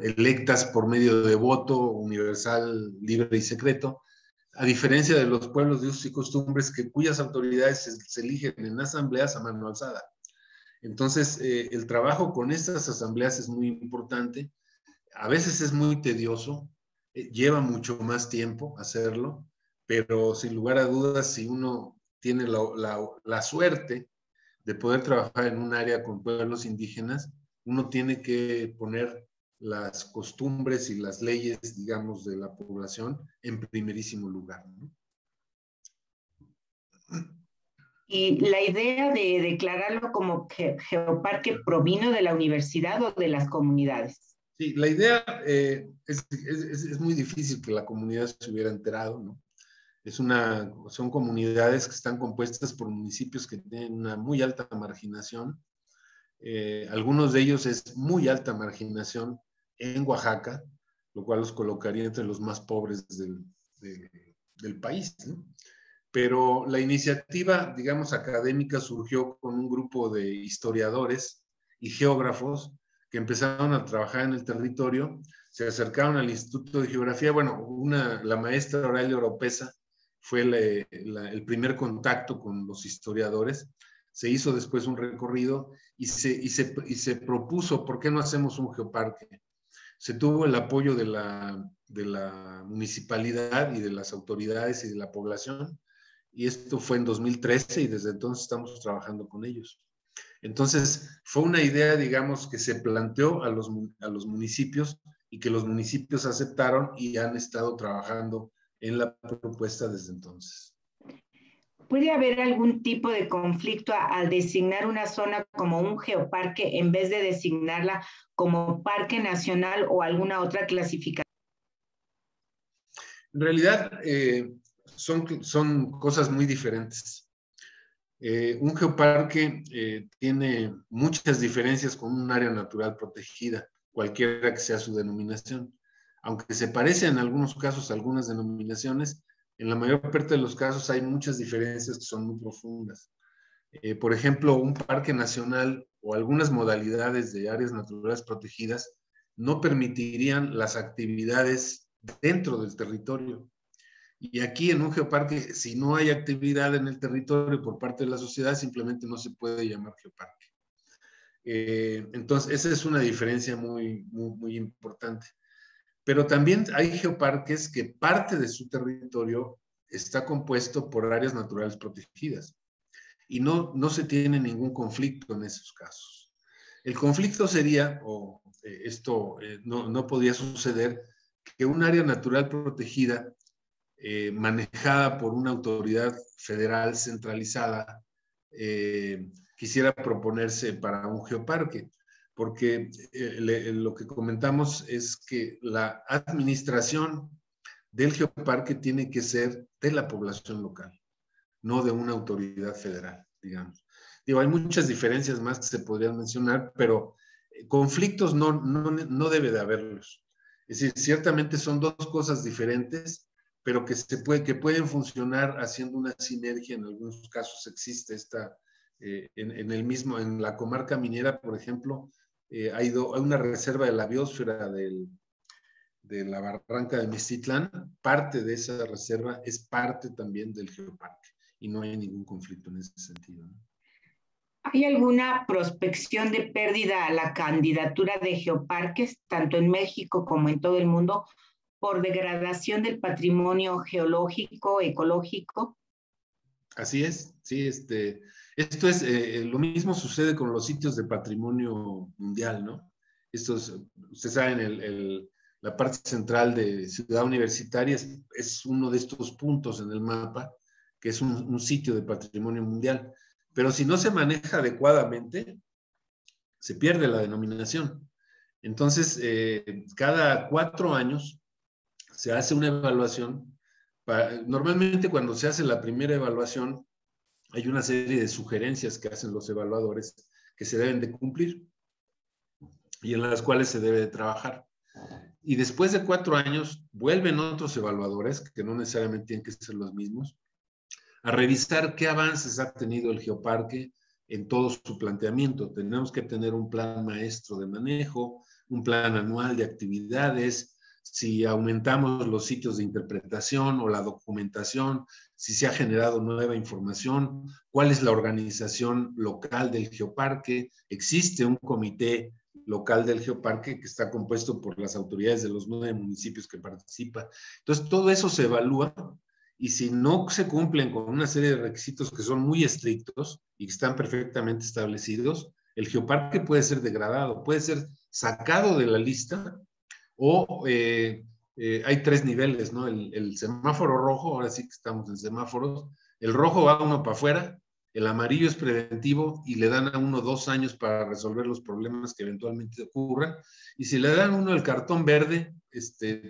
electas por medio de voto universal, libre y secreto, a diferencia de los pueblos de usos y costumbres cuyas autoridades se eligen en asambleas a mano alzada. Entonces, el trabajo con estas asambleas es muy importante. A veces es muy tedioso, lleva mucho más tiempo hacerlo, pero sin lugar a dudas, si uno tiene la suerte de poder trabajar en un área con pueblos indígenas, uno tiene que poner las costumbres y las leyes, digamos, de la población en primerísimo lugar, ¿no? ¿Y la idea de declararlo como geoparque provino de la universidad o de las comunidades? Sí, la idea es muy difícil que la comunidad se hubiera enterado, ¿no? Son comunidades que están compuestas por municipios que tienen una muy alta marginación. Algunos de ellos es muy alta marginación en Oaxaca, lo cual los colocaría entre los más pobres del país, ¿no? Pero la iniciativa, digamos, académica surgió con un grupo de historiadores y geógrafos que empezaron a trabajar en el territorio, se acercaron al Instituto de Geografía. Bueno, la maestra Oralia Oropesa fue el primer contacto con los historiadores. Se hizo después un recorrido y se propuso, ¿por qué no hacemos un geoparque? Se tuvo el apoyo de la municipalidad y de las autoridades y de la población, y esto fue en 2013 y desde entonces estamos trabajando con ellos. Entonces, fue una idea, digamos, que se planteó a los municipios y que los municipios aceptaron y han estado trabajando en la propuesta desde entonces. ¿Puede haber algún tipo de conflicto al designar una zona como un geoparque en vez de designarla como parque nacional o alguna otra clasificación? En realidad, son cosas muy diferentes. Un geoparque tiene muchas diferencias con un área natural protegida, cualquiera que sea su denominación. Aunque se parecen en algunos casos a algunas denominaciones, en la mayor parte de los casos hay muchas diferencias que son muy profundas. Por ejemplo, un parque nacional o algunas modalidades de áreas naturales protegidas no permitirían las actividades dentro del territorio. Y aquí en un geoparque, si no hay actividad en el territorio por parte de la sociedad, simplemente no se puede llamar geoparque. Entonces, esa es una diferencia muy importante. Pero también hay geoparques que parte de su territorio está compuesto por áreas naturales protegidas y no se tiene ningún conflicto en esos casos. El conflicto sería, o esto no podría suceder, que un área natural protegida manejada por una autoridad federal centralizada quisiera proponerse para un geoparque, porque lo que comentamos es que la administración del geoparque tiene que ser de la población local, no de una autoridad federal, digamos. Digo, hay muchas diferencias más que se podrían mencionar, pero conflictos no debe de haberlos. Es decir, ciertamente son dos cosas diferentes, pero que pueden funcionar haciendo una sinergia. En algunos casos existe esta, en la comarca minera, por ejemplo, hay una reserva de la biosfera de la barranca de Mistitlán. Parte de esa reserva es parte también del geoparque y no hay ningún conflicto en ese sentido, ¿no? ¿Hay alguna prospección de pérdida a la candidatura de geoparques, tanto en México como en todo el mundo, por degradación del patrimonio geológico, ecológico? Así es, sí, esto es, lo mismo sucede con los sitios de patrimonio mundial, ¿no? Ustedes saben, la parte central de Ciudad Universitaria es uno de estos puntos en el mapa, que es un sitio de patrimonio mundial. Pero si no se maneja adecuadamente, se pierde la denominación. Entonces, cada 4 años se hace una evaluación. Normalmente cuando se hace la primera evaluación, hay una serie de sugerencias que hacen los evaluadores que se deben de cumplir y en las cuales se debe de trabajar. Y después de 4 años, vuelven otros evaluadores, que no necesariamente tienen que ser los mismos, a revisar qué avances ha tenido el geoparque en todo su planteamiento. Tenemos que tener un plan maestro de manejo, un plan anual de actividades, si aumentamos los sitios de interpretación o la documentación, si se ha generado nueva información, cuál es la organización local del geoparque. Existe un comité local del geoparque que está compuesto por las autoridades de los 9 municipios que participan. Entonces, todo eso se evalúa y si no se cumplen con una serie de requisitos que son muy estrictos y que están perfectamente establecidos, el geoparque puede ser degradado, puede ser sacado de la lista o hay 3 niveles, ¿no? El semáforo rojo, ahora sí que estamos en semáforos, el rojo va uno para afuera, el amarillo es preventivo y le dan a uno 2 años para resolver los problemas que eventualmente ocurran, y si le dan a uno el cartón verde,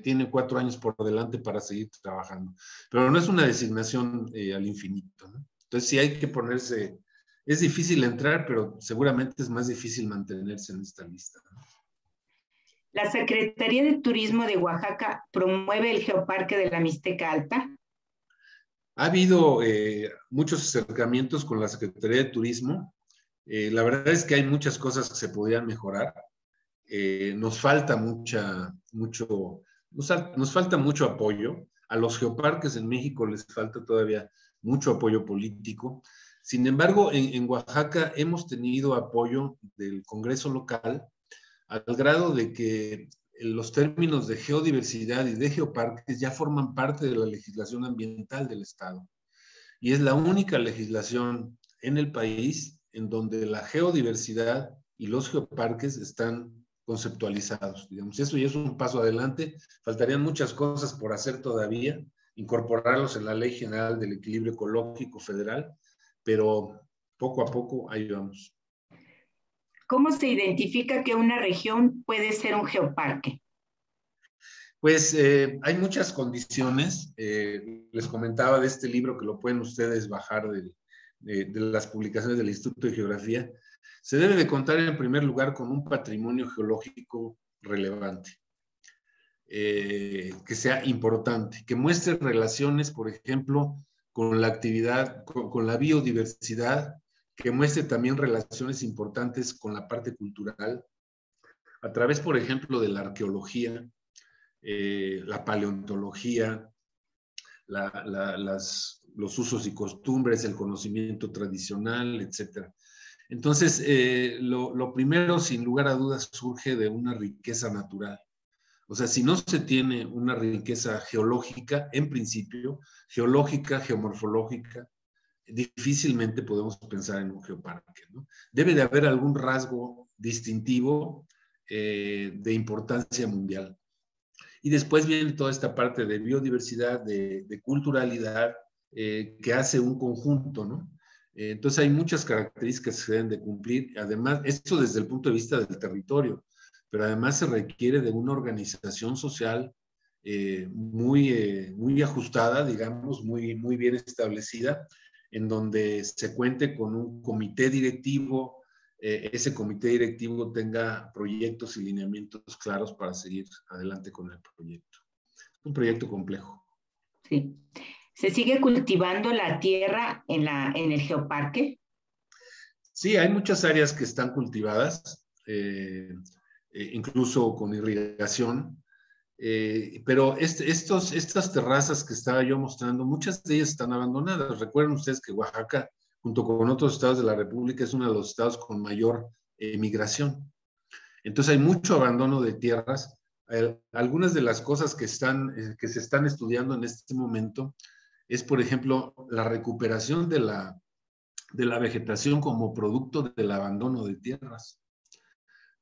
tiene 4 años por delante para seguir trabajando. Pero no es una designación al infinito, ¿no? Entonces sí hay que ponerse, es difícil entrar, pero seguramente es más difícil mantenerse en esta lista, ¿no? ¿La Secretaría de Turismo de Oaxaca promueve el Geoparque de la Mixteca Alta? Ha habido muchos acercamientos con la Secretaría de Turismo. La verdad es que hay muchas cosas que se podrían mejorar. Nos falta nos falta mucho apoyo. A los geoparques en México les falta todavía mucho apoyo político. Sin embargo, en Oaxaca hemos tenido apoyo del Congreso local al grado de que los términos de geodiversidad y de geoparques ya forman parte de la legislación ambiental del Estado. Y es la única legislación en el país en donde la geodiversidad y los geoparques están conceptualizados. Digamos, eso ya es un paso adelante. Faltarían muchas cosas por hacer todavía, incorporarlos en la Ley General del Equilibrio Ecológico Federal, pero poco a poco ahí vamos. ¿Cómo se identifica que una región puede ser un geoparque? Pues hay muchas condiciones. Les comentaba de este libro que lo pueden ustedes bajar de las publicaciones del Instituto de Geografía. Se debe de contar en primer lugar con un patrimonio geológico relevante, que sea importante, que muestre relaciones, por ejemplo, con la actividad, con la biodiversidad, que muestre también relaciones importantes con la parte cultural, a través, por ejemplo, de la arqueología, la paleontología, los usos y costumbres, el conocimiento tradicional, etc. Entonces, lo primero, sin lugar a dudas, surge de una riqueza natural. O sea, si no se tiene una riqueza geológica, en principio, geológica, geomorfológica, difícilmente podemos pensar en un geoparque, ¿no? Debe de haber algún rasgo distintivo de importancia mundial. Y después viene toda esta parte de biodiversidad, de culturalidad, que hace un conjunto, ¿no? Entonces hay muchas características que se deben de cumplir. Además, esto desde el punto de vista del territorio, pero además se requiere de una organización social muy ajustada, digamos, muy bien establecida, en donde se cuente con un comité directivo, ese comité directivo tenga proyectos y lineamientos claros para seguir adelante con el proyecto. Es un proyecto complejo. Sí. ¿Se sigue cultivando la tierra en el geoparque? Sí, hay muchas áreas que están cultivadas, incluso con irrigación, pero estas terrazas que estaba yo mostrando, muchas de ellas están abandonadas. Recuerden ustedes que Oaxaca, junto con otros estados de la República, es uno de los estados con mayor migración. Entonces hay mucho abandono de tierras. Algunas de las cosas que se están estudiando en este momento es, por ejemplo, la recuperación de la vegetación como producto del abandono de tierras.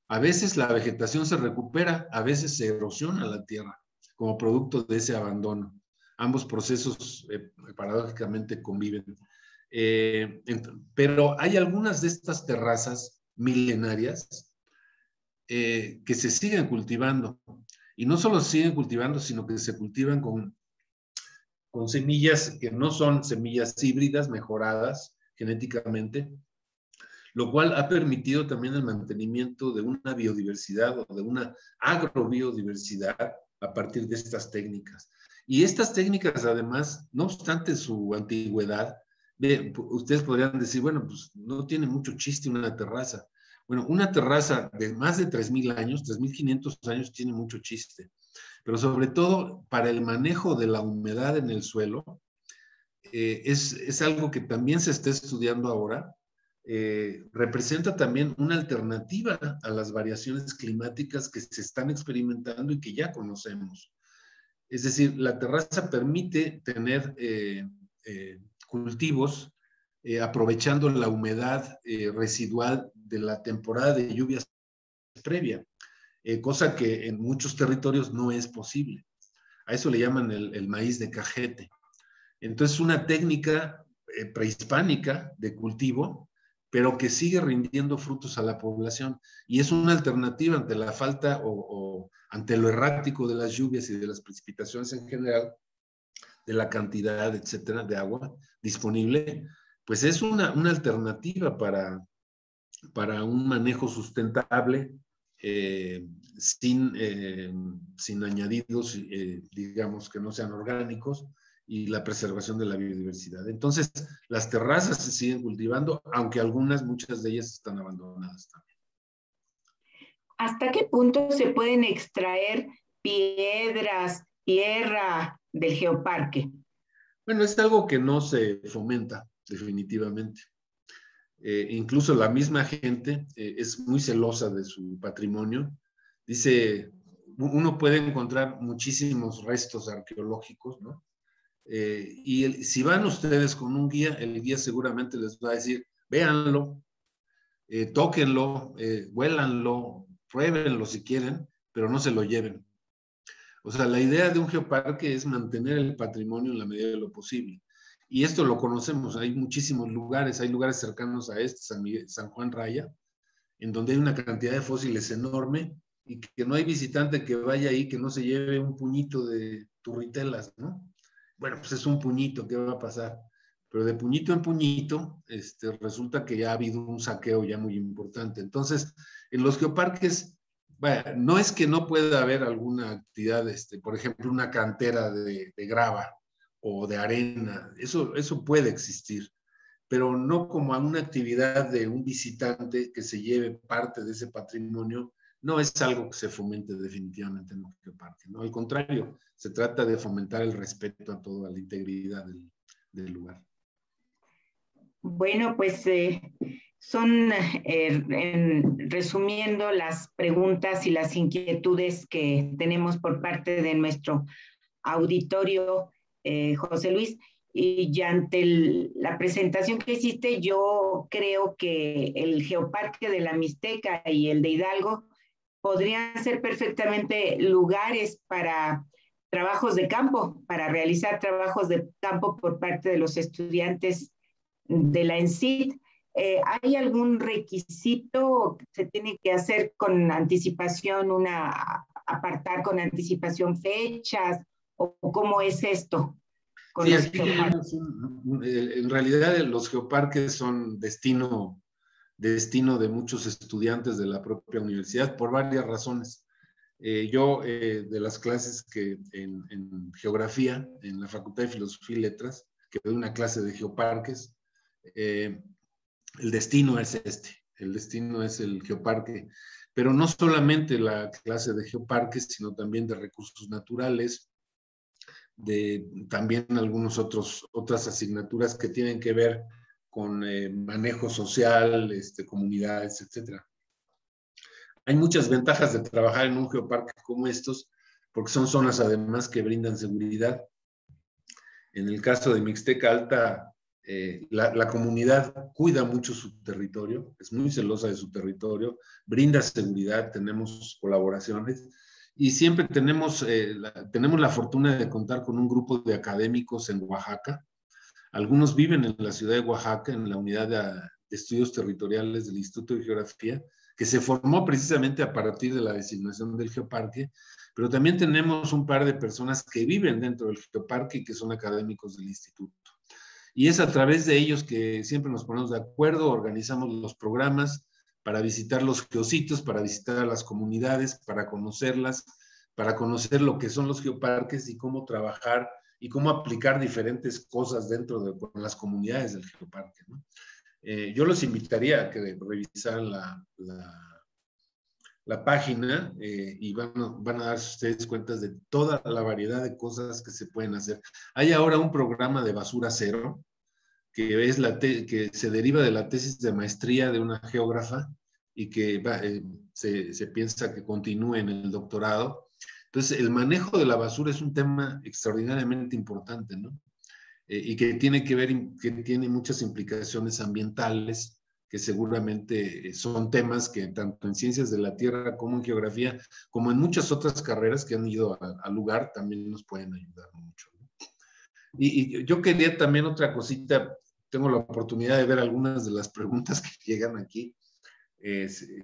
A veces la vegetación se recupera, a veces se erosiona la tierra como producto de ese abandono. Ambos procesos paradójicamente conviven. Pero hay algunas de estas terrazas milenarias que se siguen cultivando. Y no solo se siguen cultivando, sino que se cultivan con semillas que no son semillas híbridas mejoradas genéticamente, lo cual ha permitido también el mantenimiento de una biodiversidad o de una agrobiodiversidad a partir de estas técnicas. Y estas técnicas, además, no obstante su antigüedad, ustedes podrían decir, bueno, pues no tiene mucho chiste una terraza. Bueno, una terraza de más de 3.000 años, 3.500 años, tiene mucho chiste. pero sobre todo para el manejo de la humedad en el suelo, es algo que también se está estudiando ahora. Representa también una alternativa a las variaciones climáticas que se están experimentando y que ya conocemos. Es decir, la terraza permite tener cultivos aprovechando la humedad residual de la temporada de lluvias previa, cosa que en muchos territorios no es posible. A eso le llaman el maíz de cajete. Entonces, una técnica prehispánica de cultivo, pero que sigue rindiendo frutos a la población. Y es una alternativa ante la falta o ante lo errático de las lluvias y de las precipitaciones en general, de la cantidad, etcétera, de agua disponible, pues es una alternativa para un manejo sustentable, sin añadidos, digamos, que no sean orgánicos, y la preservación de la biodiversidad. Entonces, las terrazas se siguen cultivando, aunque muchas de ellas están abandonadas también. ¿Hasta qué punto se pueden extraer piedras, tierra del geoparque? Bueno, es algo que no se fomenta, definitivamente. Incluso la misma gente es muy celosa de su patrimonio. Dice, uno puede encontrar muchísimos restos arqueológicos, ¿no? Si van ustedes con un guía, el guía seguramente les va a decir, véanlo, tóquenlo, huélanlo, pruébenlo si quieren, pero no se lo lleven. O sea, la idea de un geoparque es mantener el patrimonio en la medida de lo posible. Y esto lo conocemos, hay muchísimos lugares, hay lugares cercanos a San Juan Raya, en donde hay una cantidad de fósiles enorme y que no hay visitante que vaya ahí que no se lleve un puñito de turritelas, ¿no? Bueno, pues es un puñito, ¿qué va a pasar? Pero de puñito en puñito, resulta que ya ha habido un saqueo ya muy importante. Entonces, en los geoparques, bueno, no es que no pueda haber alguna actividad, por ejemplo, una cantera de grava o de arena, eso puede existir, pero no como a una actividad de un visitante que se lleve parte de ese patrimonio. No es algo que se fomente definitivamente en un geoparque, ¿no? Al contrario, se trata de fomentar el respeto a toda la integridad del lugar. Bueno, pues son, resumiendo, las preguntas y las inquietudes que tenemos por parte de nuestro auditorio, José Luis, y ante la presentación que hiciste, yo creo que el Geoparque de la Mixteca y el de Hidalgo podrían ser perfectamente lugares para trabajos de campo, para realizar trabajos de campo por parte de los estudiantes de la ENSID. ¿Hay algún requisito que se tiene que hacer con anticipación, apartar con anticipación fechas, o cómo es esto con Sí, los aquí geoparques? tenemos en realidad los geoparques son destino de muchos estudiantes de la propia universidad por varias razones. Yo, de las clases que en geografía, en la Facultad de Filosofía y Letras, que doy una clase de geoparques, el destino es el destino es el geoparque, pero no solamente la clase de geoparques, sino también de recursos naturales, de también otras asignaturas que tienen que ver con manejo social, comunidades, etcétera. Hay muchas ventajas de trabajar en un geoparque como estos, porque son zonas además que brindan seguridad. En el caso de Mixteca Alta, la comunidad cuida mucho su territorio, es muy celosa de su territorio, brinda seguridad, tenemos colaboraciones y siempre tenemos la fortuna de contar con un grupo de académicos en Oaxaca. Algunos viven en la ciudad de Oaxaca, en la unidad de estudios territoriales del Instituto de Geografía, que se formó precisamente a partir de la designación del geoparque, pero también tenemos un par de personas que viven dentro del geoparque y que son académicos del instituto. Y es a través de ellos que siempre nos ponemos de acuerdo, organizamos los programas para visitar los geocitos, para visitar a las comunidades, para conocerlas, para conocer lo que son los geoparques y cómo trabajar y cómo aplicar diferentes cosas dentro de las comunidades del geoparque, ¿no? Yo los invitaría a que revisaran la página y van a darse ustedes cuenta de toda la variedad de cosas que se pueden hacer. Hay ahora un programa de basura cero, que, es que se deriva de la tesis de maestría de una geógrafa y que se piensa que continúe en el doctorado. Entonces, el manejo de la basura es un tema extraordinariamente importante, ¿no? Y que tiene que ver, que tiene muchas implicaciones ambientales, que seguramente son temas que tanto en ciencias de la tierra como en geografía, como en muchas otras carreras que han ido al lugar, también nos pueden ayudar mucho, ¿no? Y yo quería también otra cosita, tengo la oportunidad de ver algunas de las preguntas que llegan aquí.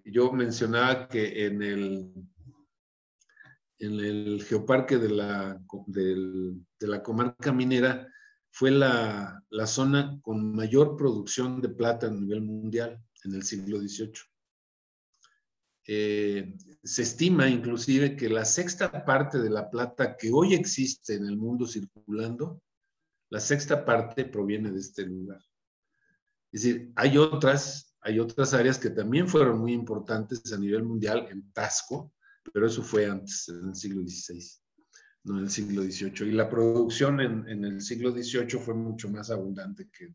Yo mencionaba que en el geoparque de la comarca minera fue la zona con mayor producción de plata a nivel mundial en el siglo XVIII. Se estima inclusive que la sexta parte de la plata que hoy existe en el mundo circulando, la sexta parte proviene de este lugar. Es decir, hay otras áreas que también fueron muy importantes a nivel mundial, en Tasco, pero eso fue antes, en el siglo XVI, no en el siglo XVIII. Y la producción en el siglo XVIII fue mucho más abundante que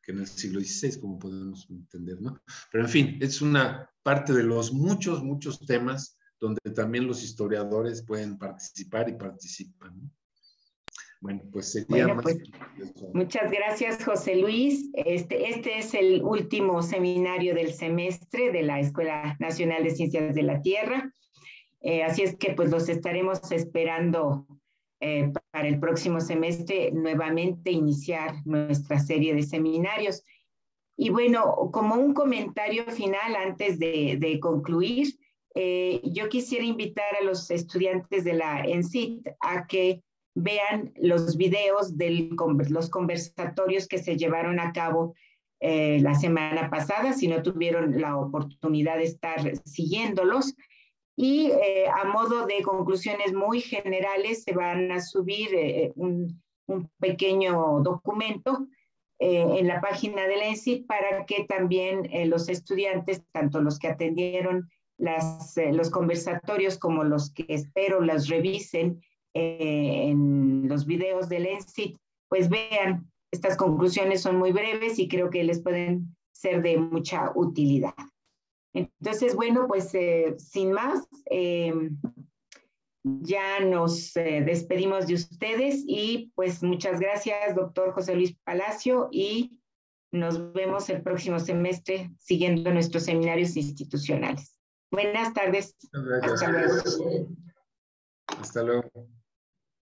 en el siglo XVI, como podemos entender, ¿no? Pero en fin, es una parte de los muchos temas donde también los historiadores pueden participar y participan, ¿no? Bueno, pues sería Bueno, más... pues muchas gracias, José Luis. Este es el último seminario del semestre de la Escuela Nacional de Ciencias de la Tierra. Así es que pues los estaremos esperando para el próximo semestre nuevamente iniciar nuestra serie de seminarios. Y bueno, como un comentario final antes de concluir, yo quisiera invitar a los estudiantes de la ENCIT a que vean los videos de los conversatorios que se llevaron a cabo la semana pasada, si no tuvieron la oportunidad de estar siguiéndolos. Y a modo de conclusiones muy generales, se van a subir un pequeño documento en la página de la ENCIT para que también los estudiantes, tanto los que atendieron los conversatorios como los que espero las revisen en los videos de la ENCIT, pues vean, estas conclusiones son muy breves y creo que les pueden ser de mucha utilidad. Entonces, bueno, pues sin más, ya nos despedimos de ustedes y pues muchas gracias, doctor José Luis Palacio, y nos vemos el próximo semestre siguiendo nuestros seminarios institucionales. Buenas tardes. Hasta luego. Hasta luego.